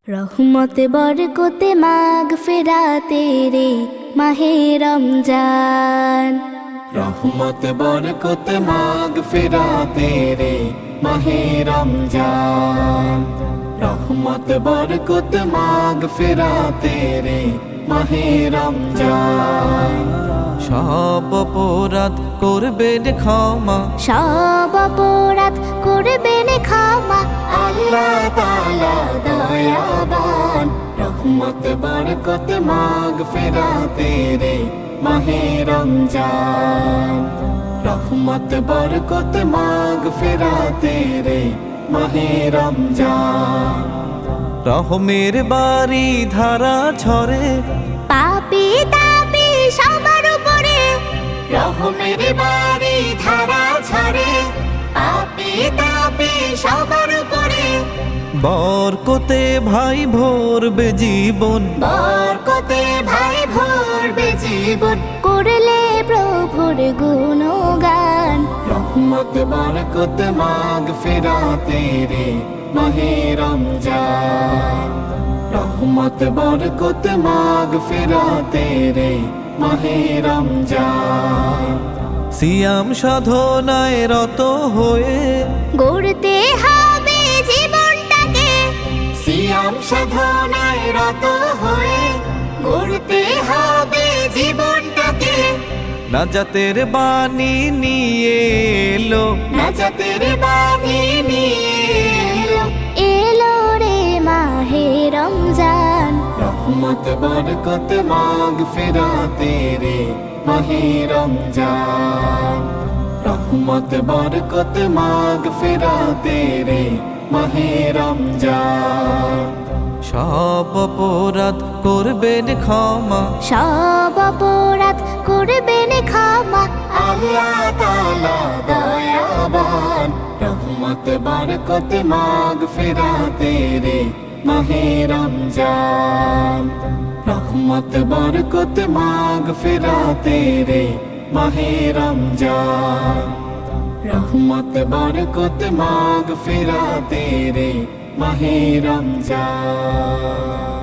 রহমত বরকতে মাগফিরাতে রে মাহে রমজান। রহমত বরকত মাগফিরাতে রে মাহে রমজান। রহমত বরকত মাগফিরাতে রে মাহে রমজান। সব অপরাধ করবেন ক্ষমা, সব অপরাধ করবেন ক্ষমা, আল্লাহ তাআলা দয়াবান। রহমত বরকত মাগফিরাতে রে মাহে রমজান। রহমত বরকত মাগফিরাতে রে মাহে রমজান। রহমের বাড়ি ধারা ঝরে, পাপী তাপী সবার উপরে। রহমের বাড়ি ধারা ঝরে, পাপী তাপী সবার উপরে। বরকতে ভাই ভরবে জীবন, বরকতে ভাই ভরবে জীবন। করলে প্রভুর গুণগান। রহমত বরকত মাগফিরাতে রে মাহে রমজান। রহমত বরকত মাগফিরাতে রে মাহে রমজান। সিয়াম সাধনায় রত হয়ে গড়তে হবে জীবনটাকে, সিয়াম সাধনায় রত হয়ে গড়তে হবে জীবনটাকে। নাজাতের বাণী নিয়ে এলো, নাজাতের বাণী নিয়ে এলো। এলো রে মাহে রমজান। রহমত বরকত মাগফিরাতে রে মাহে রমজান। রহমত বরকত মাগফিরাতে রে মাহে রমজান। সব অপরাধ করবেন ক্ষমা, সব অপরাধ করবেন ক্ষমা, আল্লাহ তাআলা দয়াবান। রহমত বরকত মাগফিরাতে রে মাহে রমজান। রহমত বরকত মাগফিরাতে রে মাহে রমজান। রহমত বরকত মাগফিরাতে রে মাহে রমজান।